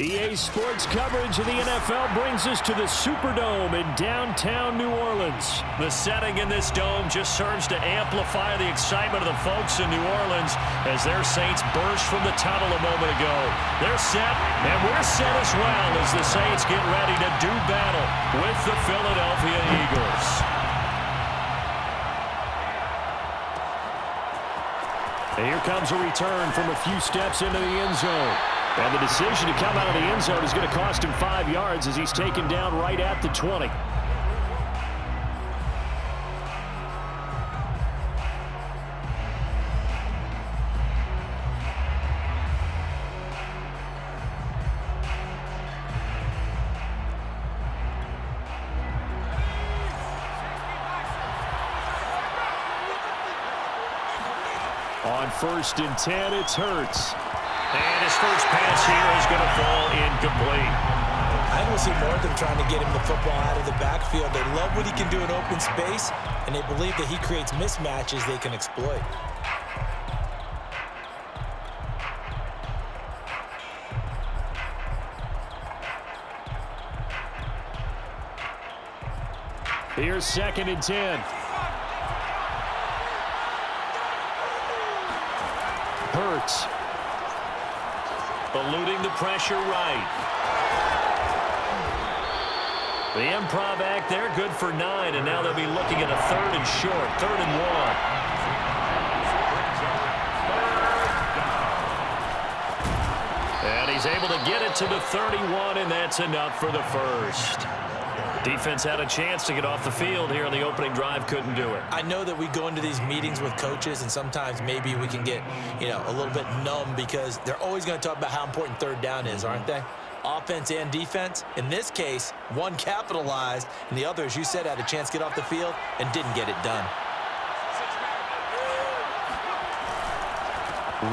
EA Sports coverage of the NFL brings us to the Superdome in downtown New Orleans. The setting in this dome just serves to amplify the excitement of the folks in New Orleans as their Saints burst from the tunnel a moment ago. They're set, and we're set as well as the Saints get ready to do battle with the Philadelphia Eagles. And here comes a return from a few steps into the end zone. And the decision to come out of the end zone is going to cost him 5 yards as he's taken down right at the 20. On 1st and 10, it's Hurts. And his first pass here is going to fall incomplete. I don't see more of them trying to get him the football out of the backfield. They love what he can do in open space, and they believe that he creates mismatches they can exploit. Here's 2nd and 10. Hurts. Eluding the pressure right. The improv act there, good for 9, and now they'll be looking at a 3rd and short, 3rd and 1. And he's able to get it to the 31, and that's enough for the first. Defense had a chance to get off the field here on the opening drive, couldn't do it. I know that we go into these meetings with coaches, and sometimes maybe we can get, a little bit numb because they're always going to talk about how important 3rd down is, aren't they? Offense and defense. In this case, one capitalized, and the other, as you said, had a chance to get off the field and didn't get it done.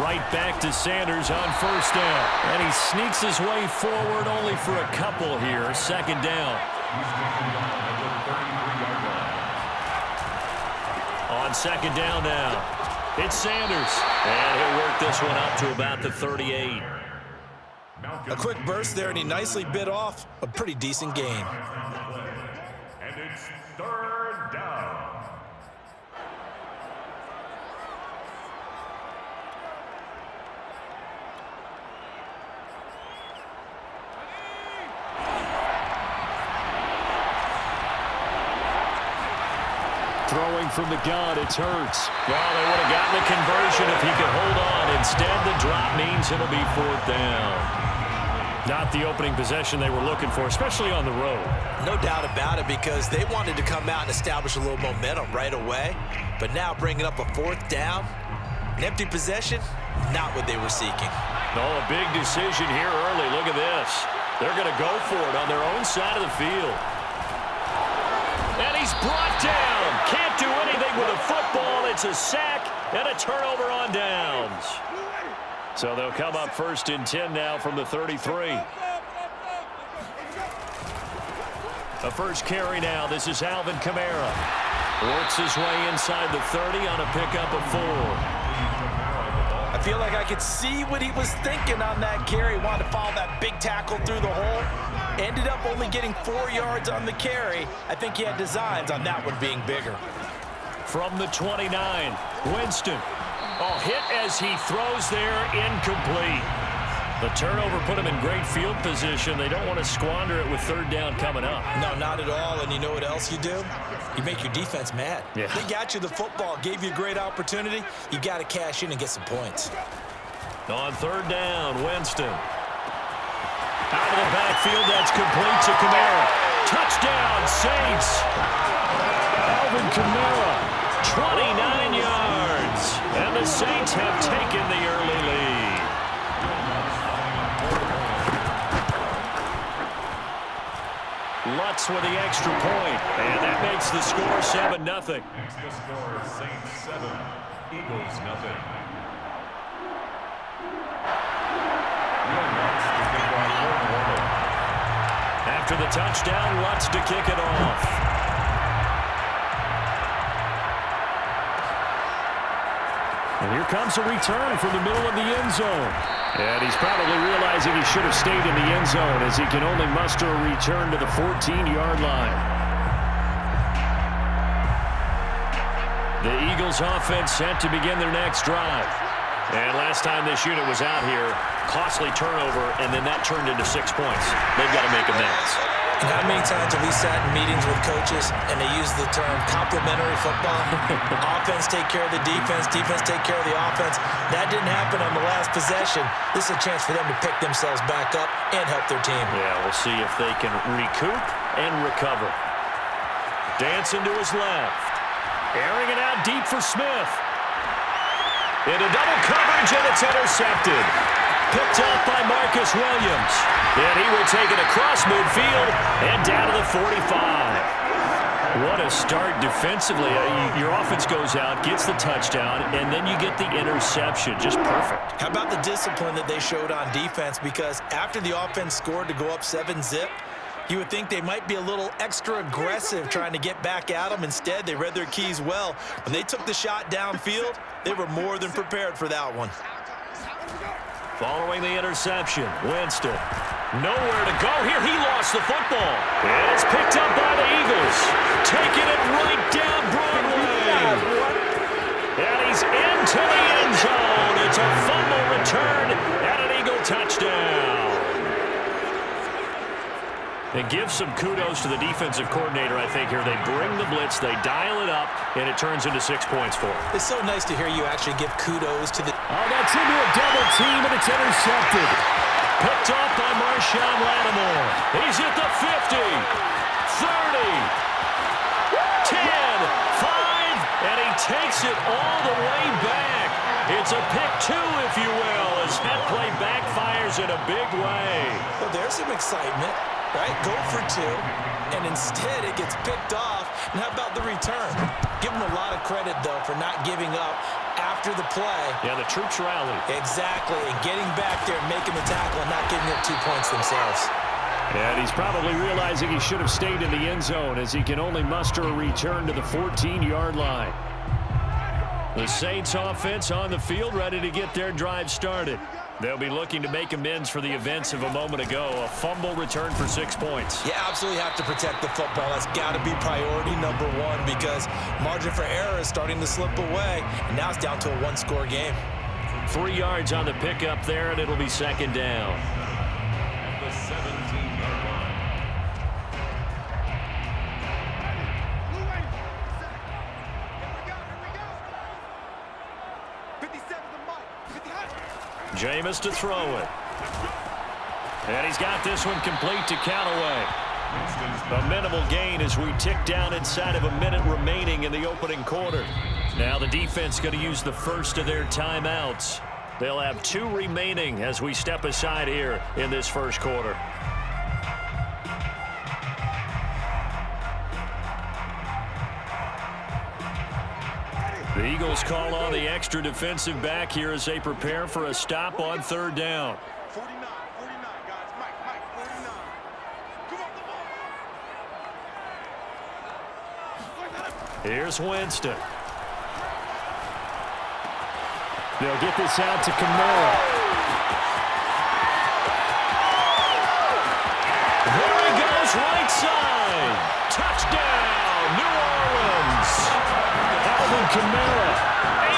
Right back to Sanders on 1st down. And he sneaks his way forward only for a couple here. 2nd down. On 2nd down now, it's Sanders. And he'll work this one up to about the 38. A quick burst there, and he nicely bit off a pretty decent gain. And it's 3rd down. Throwing from the gun, it's Hurts. Well, they would have gotten the conversion if he could hold on. Instead, the drop means it'll be 4th down. Not the opening possession they were looking for, especially on the road. No doubt about it, because they wanted to come out and establish a little momentum right away. But now bringing up a 4th down, an empty possession, not what they were seeking. No, a big decision here early. Look at this. They're going to go for it on their own side of the field. And he's brought down. Can't do anything with a football. It's a sack and a turnover on downs. So they'll come up 1st and 10 now from the 33. The first carry now. This is Alvin Kamara. Works his way inside the 30 on a pickup of 4. I feel like I could see what he was thinking on that carry. Wanted to follow that big tackle through the hole. Ended up only getting 4 yards on the carry. I think he had designs on that one being bigger. From the 29, Winston. Oh, hit as he throws there, incomplete. The turnover put him in great field position. They don't want to squander it with 3rd down coming up. No, not at all. And you know what else you do? You make your defense mad. Yeah. They got you the football, gave you a great opportunity. You got to cash in and get some points. On 3rd down, Winston. Out of the backfield, that's complete to Kamara. Touchdown, Saints. Alvin Kamara, 29 yards. And the Saints have taken the early lead. Lutz with the extra point, and that makes the score 7-0. Makes the score Saints 7, Eagles 0. After the touchdown, Lutz to kick it off. And here comes a return from the middle of the end zone. And he's probably realizing he should have stayed in the end zone as he can only muster a return to the 14-yard line. The Eagles offense set to begin their next drive. And last time this unit was out here, costly turnover, and then that turned into 6 points. They've got to make amends. And how many times have we sat in meetings with coaches and they use the term complementary football? Offense take care of the defense, defense take care of the offense. That didn't happen on the last possession. This is a chance for them to pick themselves back up and help their team. Yeah, we'll see if they can recoup and recover. Dancing to his left. Airing it out deep for Smith. Into double coverage, and it's intercepted. Picked up by Marcus Williams. And he will take it across midfield and down to the 45. What a start defensively. Your offense goes out, gets the touchdown, and then you get the interception. Just perfect. How about the discipline that they showed on defense? Because after the offense scored to go up 7-zip, you would think they might be a little extra aggressive trying to get back at them. Instead, they read their keys well. When they took the shot downfield, they were more than prepared for that one. Following the interception, Winston. Nowhere to go here. He lost the football. And it's picked up by the Eagles. Taking it right down Broadway. And he's into the end zone. It's a fumble return and an Eagle touchdown. And give some kudos to the defensive coordinator, I think, here. They bring the blitz, they dial it up, and it turns into 6 points for them. It's so nice to hear you actually give kudos to the... Oh, that's into a double team, and it's intercepted. Picked off by Marshawn Lattimore. He's at the 50, 30, 10, 5, and he takes it all the way back. It's a pick two, if you will, as that play backfires in a big way. Well, there's some excitement. Right? Go for two, and instead it gets picked off. And how about the return? Give them a lot of credit, though, for not giving up after the play. Yeah, the troops rallied. Exactly, and getting back there, making the tackle, and not giving up 2 points themselves. And he's probably realizing he should have stayed in the end zone as he can only muster a return to the 14-yard line. The Saints offense on the field, ready to get their drive started. They'll be looking to make amends for the events of a moment ago. A fumble return for 6 points. You absolutely have to protect the football. That's got to be priority number one because margin for error is starting to slip away. And now it's down to a one-score game. 3 yards on the pickup there, and it'll be second down. At the 17-yard line. Jameis to throw it. And he's got this one complete to Callaway. A minimal gain as we tick down inside of a minute remaining in the opening quarter. Now the defense going to use the first of their timeouts. They'll have 2 remaining as we step aside here in this first quarter. The Eagles call on the extra defensive back here as they prepare for a stop on third down. 49, guys. Mike, 49. Come on, the ball. Here's Winston. They'll get this out to Kamara. There he goes, right side. Touchdown, New Orleans. Alvin Kamara,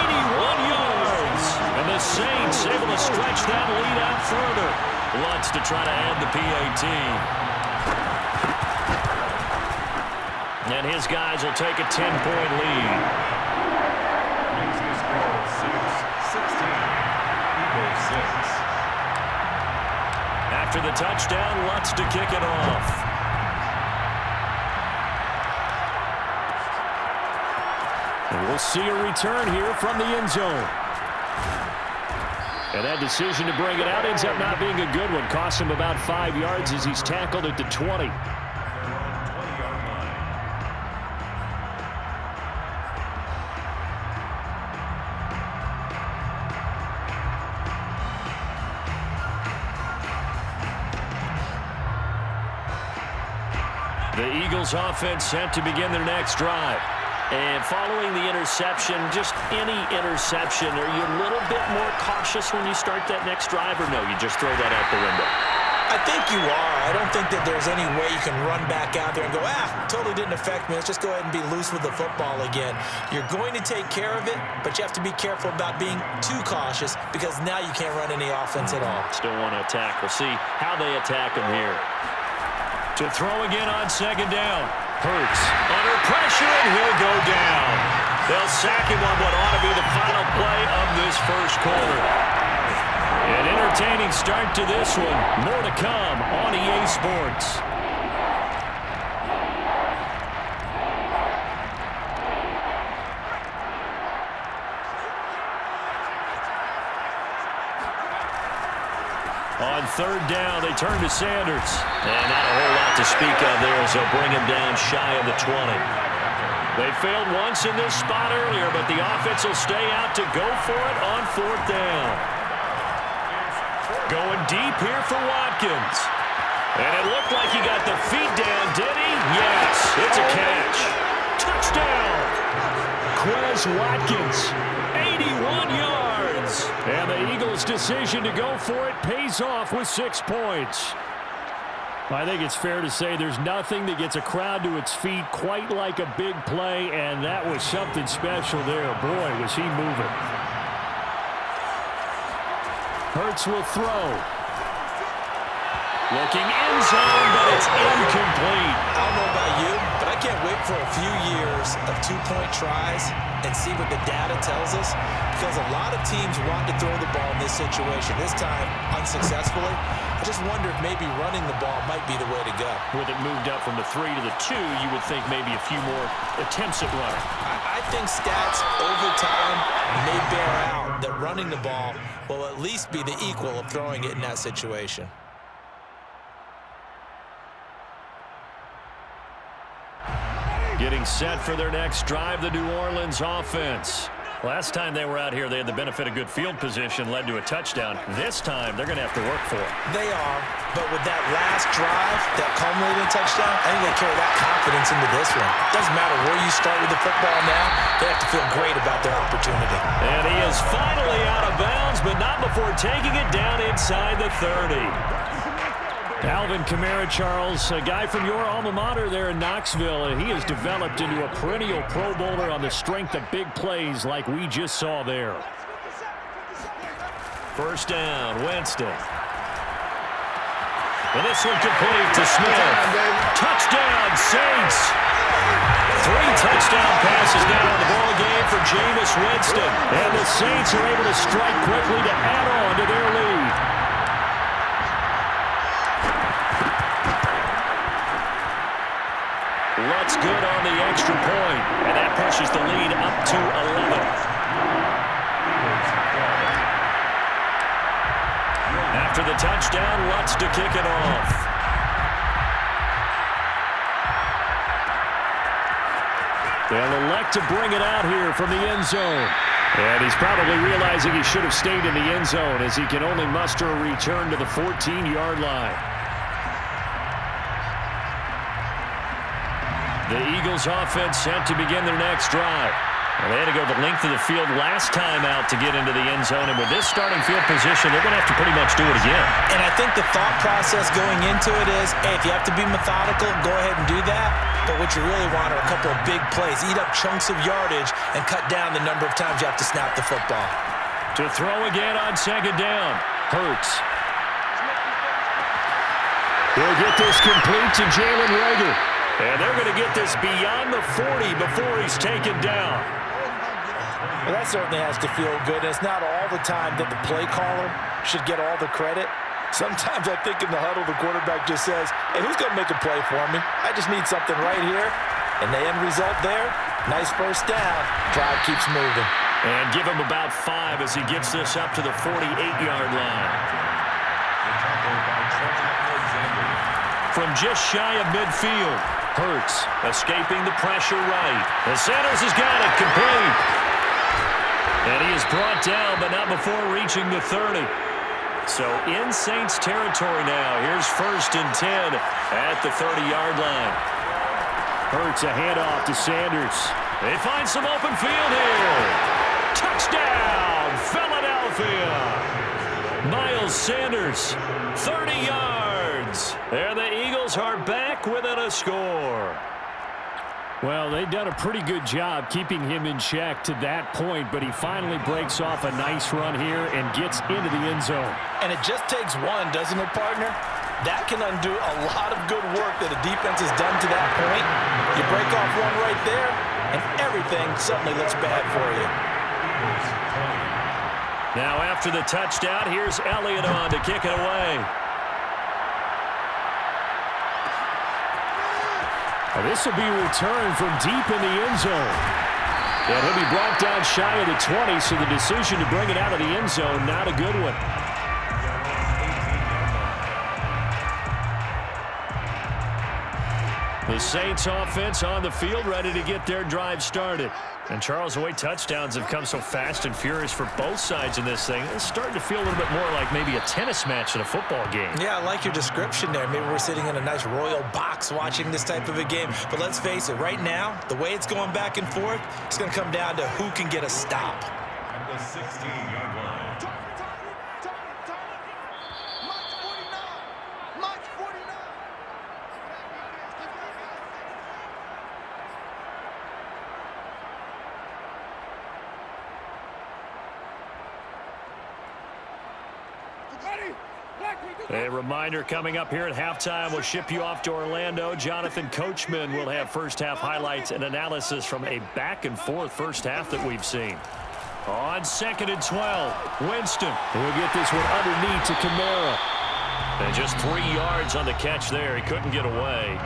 81 yards. And the Saints able to stretch that lead out further. Lutz to try to add the PAT. And his guys will take a 10-point lead. Makes the score 6-16. Eagles 6. After the touchdown, Lutz to kick it off. And we'll see a return here from the end zone. And that decision to bring it out ends up not being a good one. Costs him about 5 yards as he's tackled at the 20. 20-yard line. The Eagles offense set to begin their next drive. And following the interception, just any interception, are you a little bit more cautious when you start that next drive, or no, you just throw that out the window? I think you are. I don't think that there's any way you can run back out there and go, totally didn't affect me. Let's just go ahead and be loose with the football again. You're going to take care of it, but you have to be careful about being too cautious because now you can't run any offense at all. Still want to attack. We'll see how they attack him here. To throw again on second down. Hurts under pressure, and he'll go down. They'll sack him on what ought to be the final play of this first quarter. An entertaining start to this one. More to come on EA Sports. On third down, they turn to Sanders. And not a whole lot to speak of there as they'll bring him down shy of the 20. They failed once in this spot earlier, but the offense will stay out to go for it on fourth down. Going deep here for Watkins. And it looked like he got the feet down, did he? Yes, it's a catch. Touchdown! Quez Watkins, 81 yards. And the Eagles' decision to go for it pays off with 6 points. I think it's fair to say there's nothing that gets a crowd to its feet quite like a big play, and that was something special there. Boy, was he moving. Hurts will throw. Looking end zone, but it's incomplete. I don't know about you, but I can't wait for a few years of two-point tries and see what the data tells us, because a lot of teams want to throw the ball in this situation. This time, unsuccessfully. I just wonder if maybe running the ball might be the way to go. With it moved up from the 3 to the 2, you would think maybe a few more attempts at running. I think stats over time may bear out that running the ball will at least be the equal of throwing it in that situation. Getting set for their next drive, the New Orleans offense. Last time they were out here, they had the benefit of good field position, led to a touchdown. This time, they're going to have to work for it. They are, but with that last drive, that culminating touchdown, I think they carry that confidence into this one. Doesn't matter where you start with the football now, they have to feel great about their opportunity. And he is finally out of bounds, but not before taking it down inside the 30. Alvin Kamara, Charles, a guy from your alma mater there in Knoxville. He has developed into a perennial Pro Bowler on the strength of big plays like we just saw there. First down, Winston. And this one complete to Smith. Touchdown, Saints. 3 touchdown passes now in the ball game for Jameis Winston. And the Saints are able to strike quickly to add on to their lead. Lutz good on the extra point, and that pushes the lead up to 11. After the touchdown, Lutz to kick it off. They'll elect to bring it out here from the end zone. And he's probably realizing he should have stayed in the end zone as he can only muster a return to the 14-yard line. The Eagles offense set to begin their next drive. Well, they had to go the length of the field last time out to get into the end zone, and with this starting field position, they're going to have to pretty much do it again. And I think the thought process going into it is, hey, if you have to be methodical, go ahead and do that. But what you really want are a couple of big plays. Eat up chunks of yardage and cut down the number of times you have to snap the football. To throw again on second down, Hurts. He'll get this complete to Jalen Reagor. And they're going to get this beyond the 40 before he's taken down. Well, that certainly has to feel good. And it's not all the time that the play caller should get all the credit. Sometimes I think in the huddle, the quarterback just says, hey, who's going to make a play for me? I just need something right here. And the end result there, nice first down. Drive keeps moving. And give him about 5 as he gets this up to the 48-yard line. From just shy of midfield, Hurts escaping the pressure right. And Sanders has got it complete. And he is brought down, but not before reaching the 30. So in Saints territory now. Here's 1st and 10 at the 30-yard line. Hurts a handoff to Sanders. They find some open field here. Touchdown, Philadelphia. Miles Sanders, 30 yards. And the Eagles are back within a score. Well, they've done a pretty good job keeping him in check to that point, but he finally breaks off a nice run here and gets into the end zone. And it just takes one, doesn't it, partner? That can undo a lot of good work that a defense has done to that point. You break off one right there, and everything suddenly looks bad for you. Now after the touchdown, here's Elliott on to kick it away. This will be returned from deep in the end zone. And he'll be brought down shy of the 20, so the decision to bring it out of the end zone, not a good one. The Saints offense on the field, ready to get their drive started. And Charles, the way touchdowns have come so fast and furious for both sides in this thing, it's starting to feel a little bit more like maybe a tennis match in a football game. Yeah, I like your description there. Maybe we're sitting in a nice royal box watching this type of a game. But let's face it, right now, the way it's going back and forth, it's going to come down to who can get a stop. At the 16-yard line. March 49. A reminder coming up here at halftime. We'll ship you off to Orlando. Jonathan Coachman will have first-half highlights and analysis from a back-and-forth first half that we've seen. On 2nd and 12, Winston. We'll get this one underneath to Kamara. And just 3 yards on the catch there. He couldn't get away.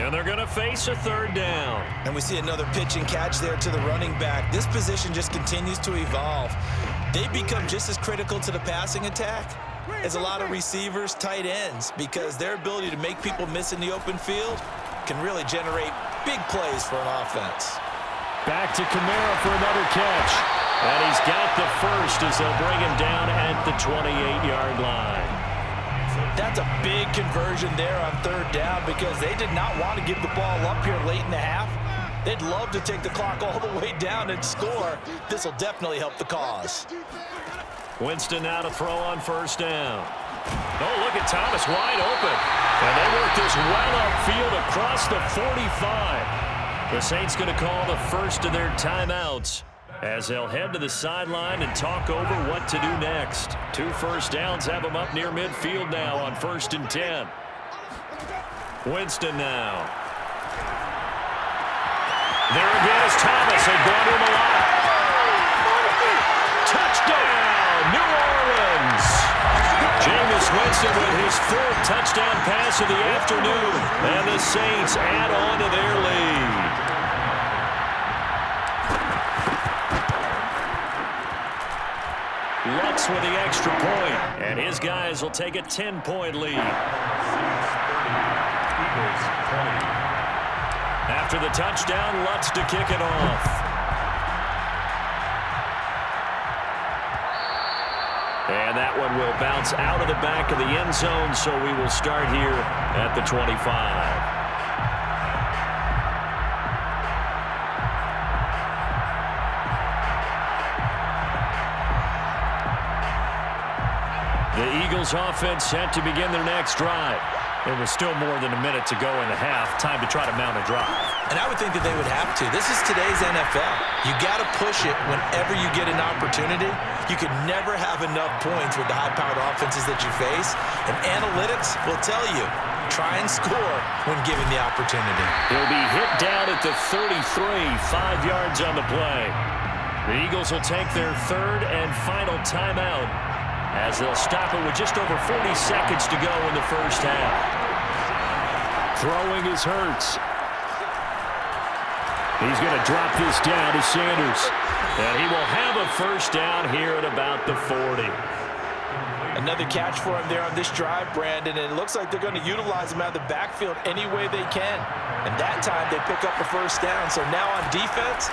And they're going to face a third down. And we see another pitch and catch there to the running back. This position just continues to evolve. They become just as critical to the passing attack as a lot of receivers, tight ends, because their ability to make people miss in the open field can really generate big plays for an offense. Back to Kamara for another catch. And he's got the first as they'll bring him down at the 28-yard line. That's a big conversion there on third down because they did not want to give the ball up here late in the half. They'd love to take the clock all the way down and score. This will definitely help the cause. Winston now to throw on first down. Oh, look at Thomas wide open. And they work this well upfield across the 45. The Saints going to call the first of their timeouts as they'll head to the sideline and talk over what to do next. 2 first downs have them up near midfield now on 1st and 10. Winston now. There again is Thomas. They've gone to him a lot. Touchdown, New Orleans. Jameis Winston with his 4th touchdown pass of the afternoon. And the Saints add on to their lead. Lutz with the extra point, and his guys will take a 10-point lead. After the touchdown, Lutz to kick it off. And that one will bounce out of the back of the end zone, so we will start here at the 25. The Eagles offense set to begin their next drive. There was still more than a minute to go in the half. Time to try to mount a drive. And I would think that they would have to. This is today's NFL. You got to push it whenever you get an opportunity. You could never have enough points with the high-powered offenses that you face. And analytics will tell you, try and score when given the opportunity. He'll be hit down at the 33, 5 yards on the play. The Eagles will take their 3rd and final timeout, as they'll stop it with just over 40 seconds to go in the first half. Throwing is Hurts. He's going to drop this down to Sanders. And he will have a first down here at about the 40. Another catch for him there on this drive, Brandon, and it looks like they're going to utilize him out of the backfield any way they can. And that time they pick up a first down. So now on defense,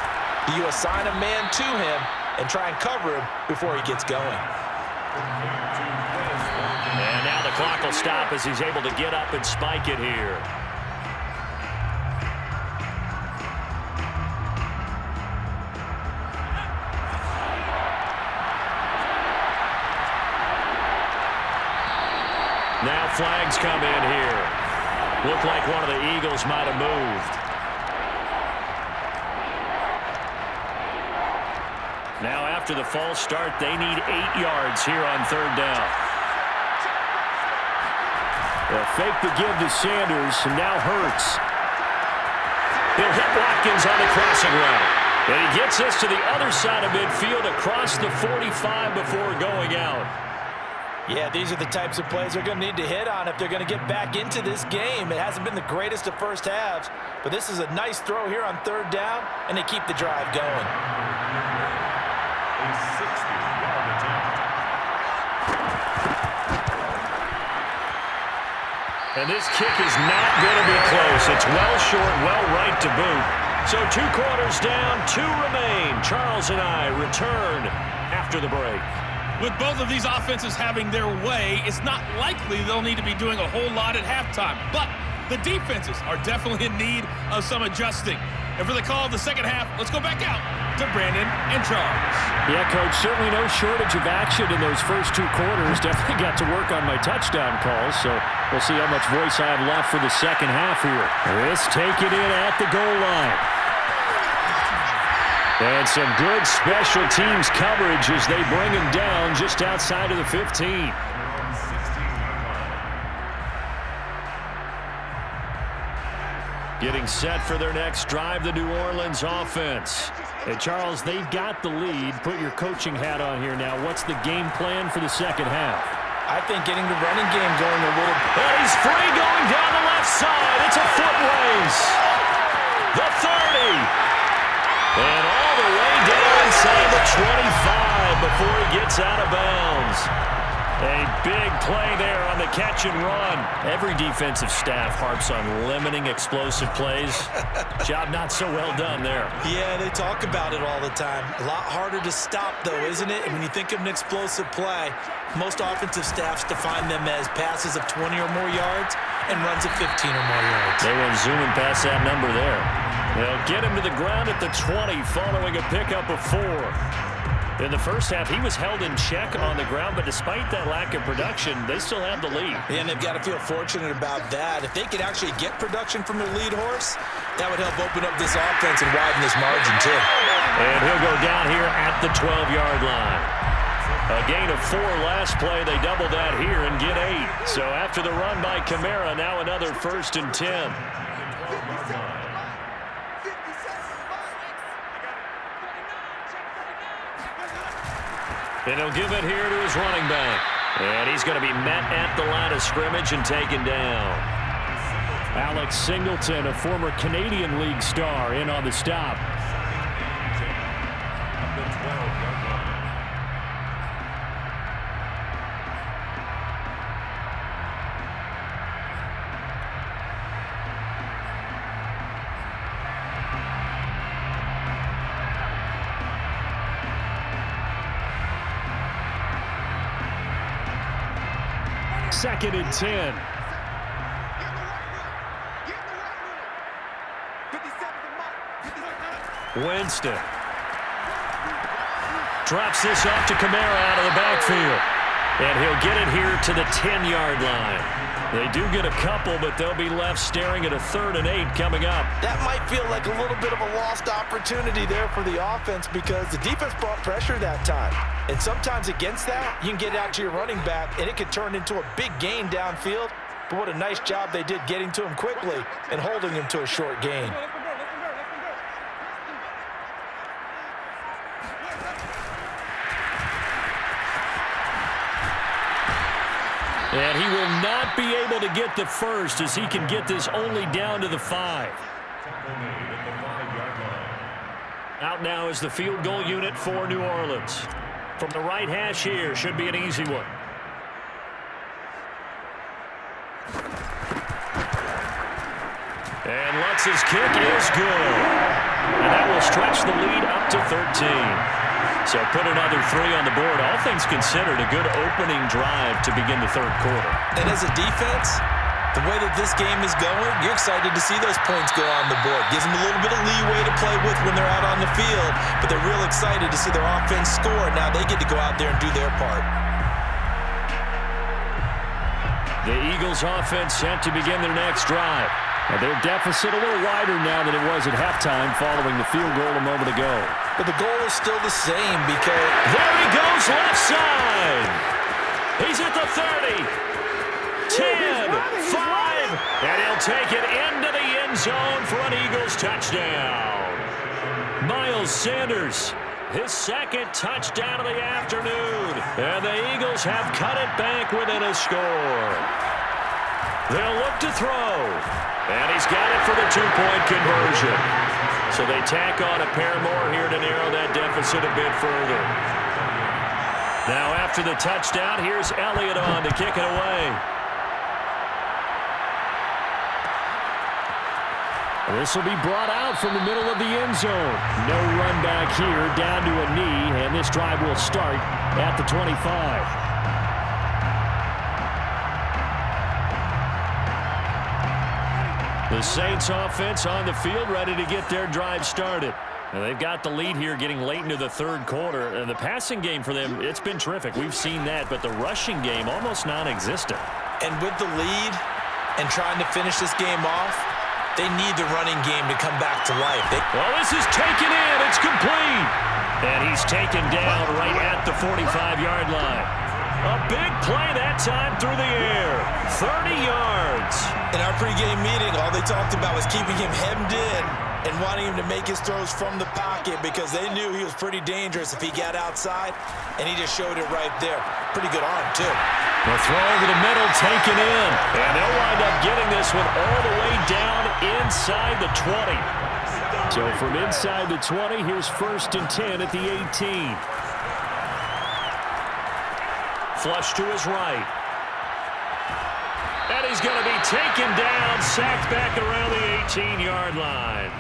you assign a man to him and try and cover him before he gets going. And now the clock will stop as he's able to get up and spike it here. flags come in here. Looked like one of the Eagles might have moved. Now after the false start, they need 8 yards here on third down. They'll fake the give to Sanders, and now Hurts. He'll hit Watkins on the crossing route. And he gets us to the other side of midfield across the 45 before going out. Yeah, these are the types of plays they're going to need to hit on if they're going to get back into this game. It hasn't been the greatest of first halves, but this is a nice throw here on third down, and they keep the drive going. A 60-yard attempt. And this kick is not going to be close. It's well short, well right to boot. So 2 quarters down, 2 remain. Charles and I return after the break. With both of these offenses having their way, it's not likely they'll need to be doing a whole lot at halftime. But the defenses are definitely in need of some adjusting. And for the call of the second half, let's go back out to Brandon and Charles. Yeah, Coach, certainly no shortage of action in those first 2 quarters. Definitely got to work on my touchdown calls, so we'll see how much voice I have left for the second half here. This taken in at the goal line. And some good special teams coverage as they bring him down just outside of the 15. Getting set for their next drive, the New Orleans offense. Hey, Charles, they've got the lead. Put your coaching hat on here now. What's the game plan for the second half? I think getting the running game going a little. And he's free going down the left side. It's a foot race. The 30. And all the way down inside the 25 before he gets out of bounds. A big play there on the catch and run. Every defensive staff harps on limiting explosive plays. Job not so well done there. Yeah, they talk about it all the time. A lot harder to stop, though, isn't it? And when you think of an explosive play, most offensive staffs define them as passes of 20 or more yards and runs of 15 or more yards. They went zooming past that number there. They'll get him to the ground at the 20 following a pickup of 4. In the first half, he was held in check on the ground, but despite that lack of production, they still have the lead. And they've got to feel fortunate about that. If they could actually get production from their lead horse, that would help open up this offense and widen this margin, too. And he'll go down here at the 12-yard line. A gain of 4 last play. They double that here and get 8. So after the run by Kamara, now another 1st and 10. And he'll give it here to his running back. And he's going to be met at the line of scrimmage and taken down. Alex Singleton, a former Canadian League star, in on the stop. Second and 10. Winston drops this off to Kamara out of the backfield. And he'll get it here to the 10-yard line. They do get a couple, but they'll be left staring at a 3rd and 8 coming up. That might feel like a little bit of a lost opportunity there for the offense because the defense brought pressure that time. And sometimes against that, you can get out to your running back, and it could turn into a big gain downfield. But what a nice job they did getting to him quickly and holding him to a short gain. And he will not be able to get the first as he can get this only down to the 5. Out now is the field goal unit for New Orleans. From the right hash here, should be an easy one. And Lutz's kick is good. And that will stretch the lead up to 13. So put another 3 on the board. All things considered, a good opening drive to begin the 3rd quarter. And as a defense, the way that this game is going, you're excited to see those points go on the board. Gives them a little bit of leeway to play with when they're out on the field, but they're real excited to see their offense score. Now they get to go out there and do their part. The Eagles offense set to begin their next drive. And their deficit a little wider now than it was at halftime following the field goal a moment ago. But the goal is still the same because... There he goes left side. He's at the 30. 10, 5, and he'll take it into the end zone for an Eagles touchdown. Miles Sanders, his second touchdown of the afternoon. And the Eagles have cut it back within a score. They'll look to throw. And he's got it for the two-point conversion. So they tack on a pair more here to narrow that deficit a bit further. Now after the touchdown, here's Elliott on to kick it away. This will be brought out from the middle of the end zone. No run back here, down to a knee, and this drive will start at the 25. The Saints offense on the field ready to get their drive started. And they've got the lead here getting late into the third quarter. And the passing game for them, it's been terrific. We've seen that, but the rushing game almost non-existent. And with the lead and trying to finish this game off, they need the running game to come back to life. Well, this is taken in. It's complete. And he's taken down right at the 45-yard line. A big play that time through the air. 30 yards. In our pregame meeting, all they talked about was keeping him hemmed in and wanting him to make his throws from the pocket because they knew he was pretty dangerous if he got outside, and he just showed it right there. Pretty good arm, too. The throw over the middle taken in. And they'll wind up getting this one all the way down inside the 20. So from inside the 20, here's 1st and 10 at the 18. Flush to his right. And he's going to be taken down, sacked back around the 18-yard line.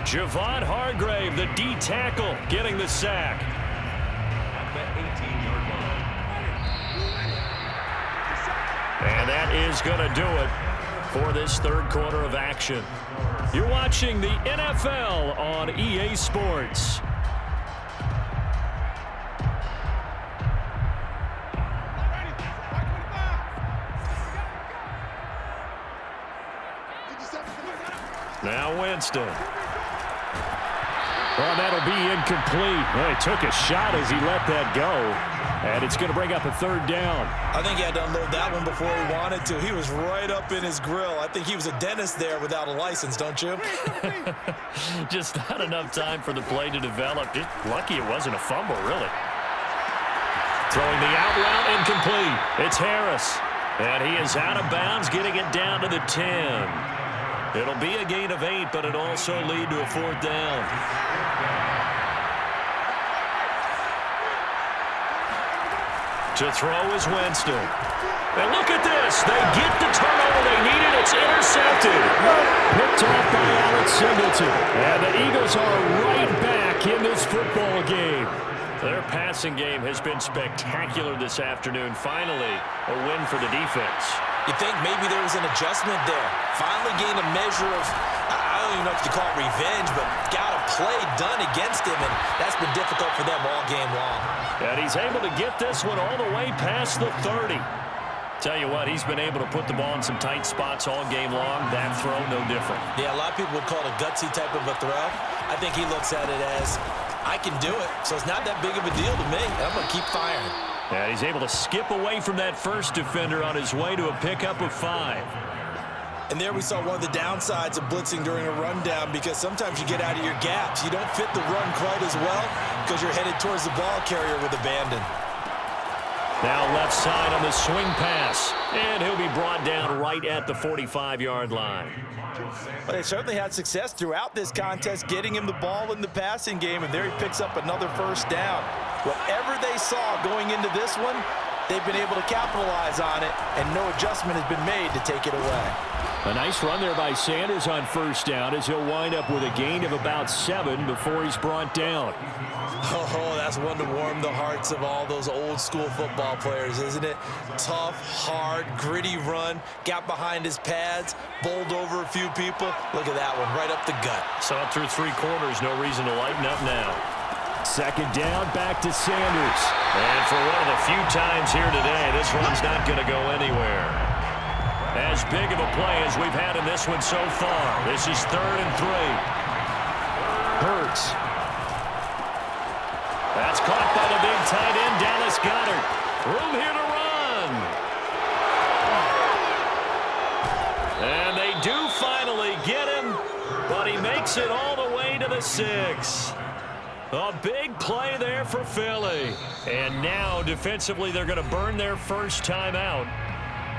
Javon Hargrave, the D tackle, getting the sack. At the 18-yard line. And that is going to do it for this third quarter of action. You're watching the NFL on EA Sports. Now Winston. Well, that'll be incomplete. Well, he took a shot as he let that go. And it's going to bring up a third down. I think he had to unload that one before he wanted to. He was right up in his grill. I think he was a dentist there without a license, don't you? Just not enough time for the play to develop. Just lucky it wasn't a fumble, really. Throwing the out route incomplete. It's Harris. And he is out of bounds, getting it down to the 10. It'll be a gain of 8, but it'll also lead to a fourth down. To throw is Winston. And look at this. They get the turnover they needed. It's intercepted. Picked off by Alex Singleton. And the Eagles are right back in this football game. Their passing game has been spectacular this afternoon. Finally, a win for the defense. You think maybe there was an adjustment there. Finally gained a measure of, I don't even know if you call it revenge, but got a play done against him, and that's been difficult for them all game long. And he's able to get this one all the way past the 30. Tell you what, he's been able to put the ball in some tight spots all game long. That throw, no different. Yeah, a lot of people would call it a gutsy type of a throw. I think he looks at it as, I can do it, so it's not that big of a deal to me. I'm going to keep firing. And he's able to skip away from that first defender on his way to a pickup of 5. And there we saw one of the downsides of blitzing during a rundown, because sometimes you get out of your gaps. You don't fit the run quite as well because you're headed towards the ball carrier with abandon. Now left side on the swing pass. And he'll be brought down right at the 45-yard line. Well, they certainly had success throughout this contest getting him the ball in the passing game, and there he picks up another first down. Whatever they saw going into this one, they've been able to capitalize on it, and no adjustment has been made to take it away. A nice run there by Sanders on first down as he'll wind up with a gain of about 7 before he's brought down. Oh, that's one to warm the hearts of all those old school football players, isn't it? Tough, hard, gritty run, got behind his pads, bowled over a few people. Look at that one, right up the gut. Saw it through 3 quarters, no reason to lighten up now. Second down, back to Sanders. And for one of the few times here today, this one's not going to go anywhere. As big of a play as we've had in this one so far. This is 3rd and 3. Hurts. That's caught by the big tight end, Dallas Goedert. Room here to run. And they do finally get him, but he makes it all the way to the 6. A big play there for Philly. And now, defensively, they're going to burn their first time out.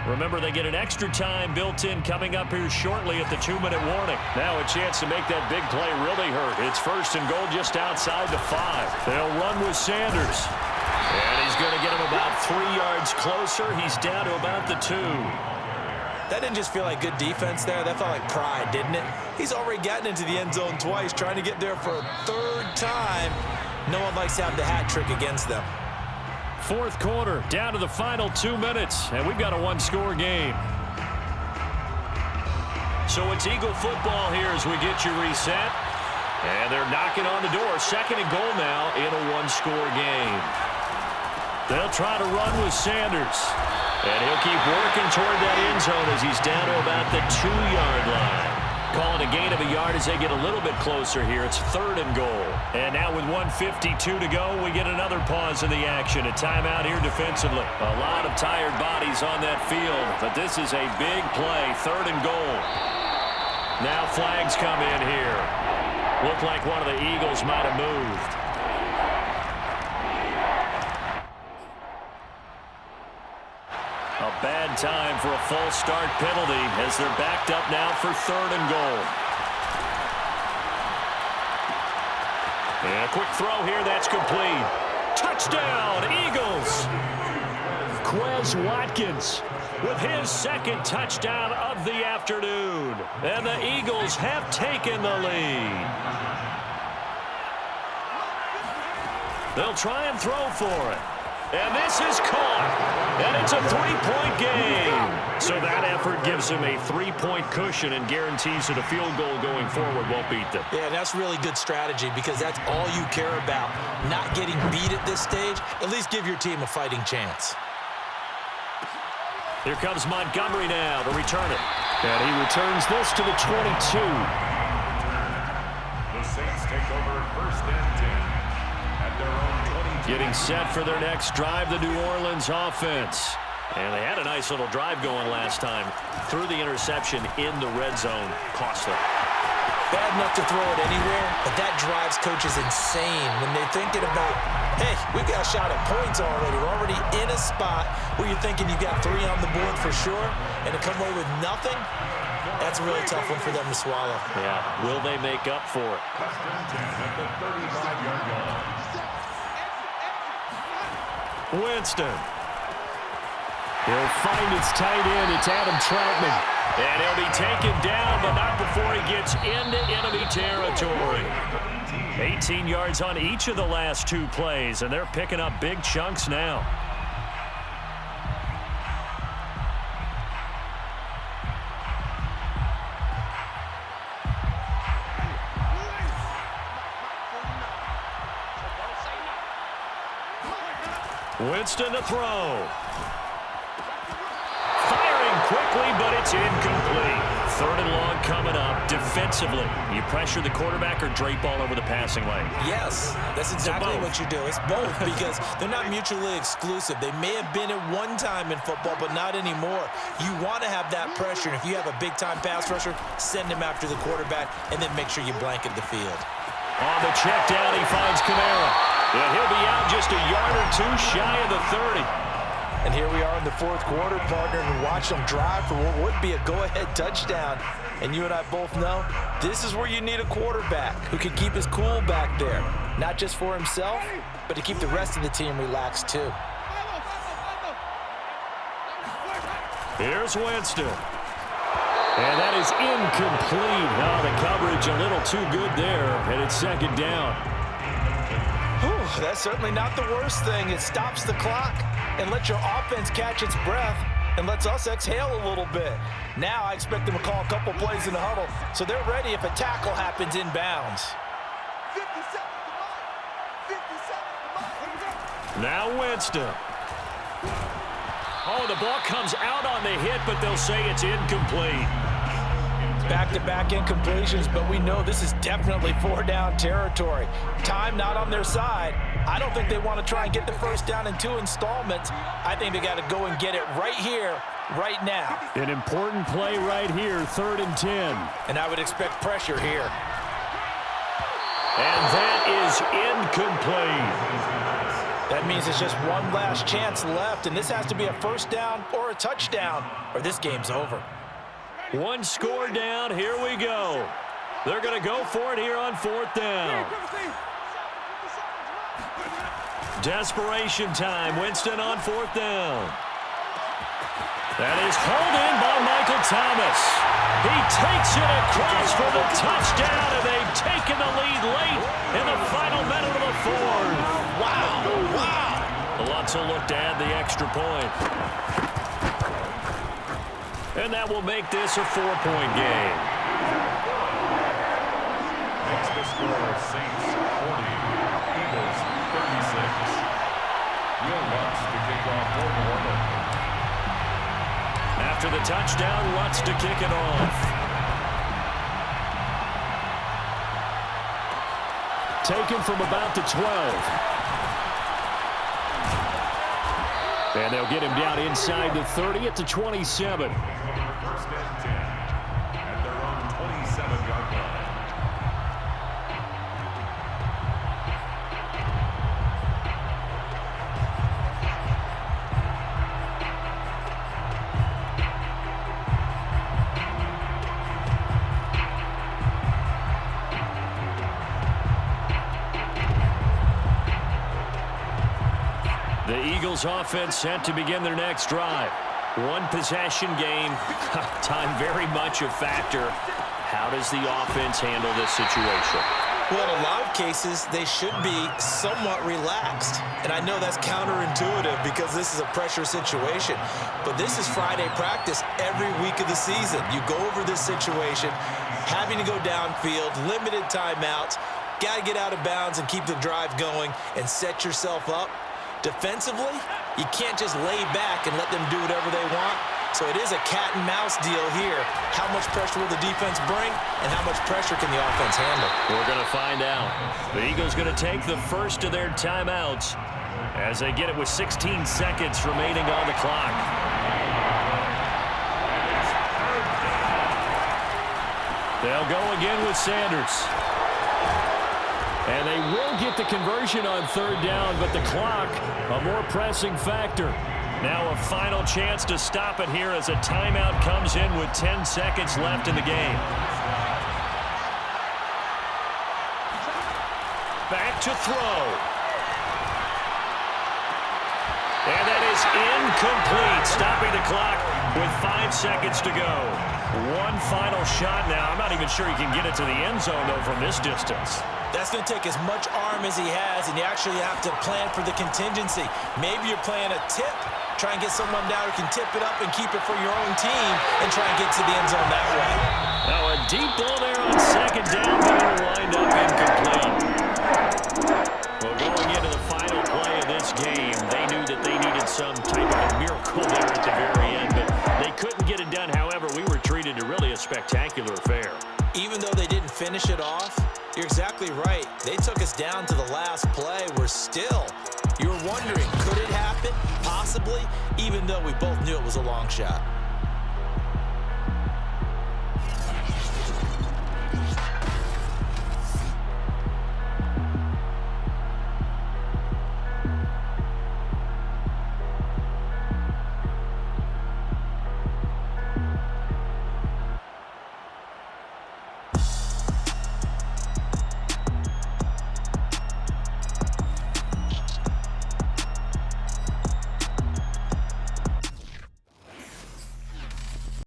Remember, they get an extra time built in coming up here shortly at the 2-minute warning. Now a chance to make that big play really hurt. It's 1st and goal just outside the 5. They'll run with Sanders. And he's going to get him about 3 yards closer. He's down to about the 2. That didn't just feel like good defense there. That felt like pride, didn't it? He's already gotten into the end zone twice, trying to get there for a 3rd time. No one likes to have the hat trick against them. 4th quarter, down to the final 2 minutes, and we've got a 1-score game. So it's Eagle football here as we get you reset. And they're knocking on the door. 2nd and goal now in a 1-score game. They'll try to run with Sanders. And he'll keep working toward that end zone as he's down to about the 2-yard line. Calling a gain of a yard as they get a little bit closer here. It's 3rd and goal. And now with 1:52 to go, we get another pause in the action. A timeout here defensively. A lot of tired bodies on that field, but this is a big play. 3rd and goal. Now flags come in here. Looked like one of the Eagles might have moved. A bad time for a false start penalty as they're backed up now for 3rd and goal. And a quick throw here, that's complete. Touchdown, Eagles! Quez Watkins with his 2nd touchdown of the afternoon. And the Eagles have taken the lead. They'll try and throw for it. And this is caught. And it's a 3-point game. So that effort gives him a 3-point cushion and guarantees that a field goal going forward won't beat them. Yeah, that's really good strategy because that's all you care about. Not getting beat at this stage. At least give your team a fighting chance. Here comes Montgomery now to return it. And he returns this to the 22. The Saints take over 1st and 10 at their own 22. Getting set for their next drive, the New Orleans offense. And they had a nice little drive going last time. Threw the interception in the red zone. Costly. Bad enough to throw it anywhere, but that drives coaches insane when they're thinking about, hey, we've got a shot at points already. We're already in a spot where you're thinking you got 3 on the board for sure, and to come away with nothing, that's a really tough one for them to swallow. Yeah, will they make up for it? At the 35-yard line. Winston. He'll find its tight end. It's Adam Troutman. And he'll be taken down, but not before he gets into enemy territory. 18 yards on each of the last 2 plays, and they're picking up big chunks now. Winston to throw. Firing quickly, but it's incomplete. 3rd and long coming up. Defensively, you pressure the quarterback or drape all over the passing lane? Yes, that's exactly what you do. It's both because they're not mutually exclusive. They may have been at one time in football, but not anymore. You want to have that pressure, and if you have a big-time pass rusher, send him after the quarterback, and then make sure you blanket the field. On the check down, he finds Kamara. And he'll be out just a yard or 2 shy of the 30. And here we are in the 4th quarter, partner, and watch them drive for what would be a go-ahead touchdown. And you and I both know this is where you need a quarterback who can keep his cool back there. Not just for himself, but to keep the rest of the team relaxed too. Here's Winston. And that is incomplete. Now the coverage a little too good there, and it's 2nd down. Whew, that's certainly not the worst thing. It stops the clock and lets your offense catch its breath and lets us exhale a little bit. Now I expect them to call a couple plays in the huddle, so they're ready if a tackle happens inbounds. 50 seconds. Now Winston. Oh, the ball comes out on the hit, but they'll say it's incomplete. Back-to-back incompletions, but we know this is definitely 4-down territory. Time not on their side. I don't think they want to try and get the first down in 2 installments. I think they got to go and get it right here, right now. An important play right here, 3rd and 10. And I would expect pressure here. And that is incomplete. That means it's just one last chance left, and this has to be a first down or a touchdown, or this game's over. One score down. Here we go. They're going to go for it here on 4th down. Desperation time. Winston on 4th down. That is hauled in by Michael Thomas. He takes it across for the touchdown, and they've taken the lead late in the final minute of the 4th. Wow, wow. Lots of look to add the extra point. And that will make this a 4-point game. Next to score, Saints 40, Eagles 36. Will Lutz to kick off for New Orleans. After the touchdown, Lutz to kick it off. Taken from about the 12. And they'll get him down inside the 30 at the 27. 1st and 10 at their own 27-yard line. The Eagles offense set to begin their next drive. One possession game. Time very much a factor. How does the offense handle this situation? Well, in a lot of cases, they should be somewhat relaxed. And I know that's counterintuitive because this is a pressure situation. But this is Friday practice every week of the season. You go over this situation, having to go downfield, limited timeouts, got to get out of bounds and keep the drive going and set yourself up. Defensively, you can't just lay back and let them do whatever they want. So it is a cat and mouse deal here. How much pressure will the defense bring, and how much pressure can the offense handle? We're going to find out. The Eagles going to take the first of their timeouts as they get it with 16 seconds remaining on the clock. They'll go again with Sanders. And they will get the conversion on 3rd down, but the clock, a more pressing factor. Now a final chance to stop it here as a timeout comes in with 10 seconds left in the game. Back to throw. And that is incomplete, stopping the clock with 5 seconds to go. One final shot now. I'm not even sure he can get it to the end zone, though, from this distance. That's going to take as much arm as he has, and you actually have to plan for the contingency. Maybe you're playing a tip. Try and get someone down who can tip it up and keep it for your own team and try and get to the end zone that way. Now a deep ball there on 2nd down, but it'll wind up incomplete. Well, going into the final play of this game, they knew that they needed some type of a miracle there at the very end, but they couldn't get it done. However, we were treated to really a spectacular affair. Even though they didn't finish it off, you're exactly right. They took us down to the last play. You're wondering, could it happen? Possibly, even though we both knew it was a long shot.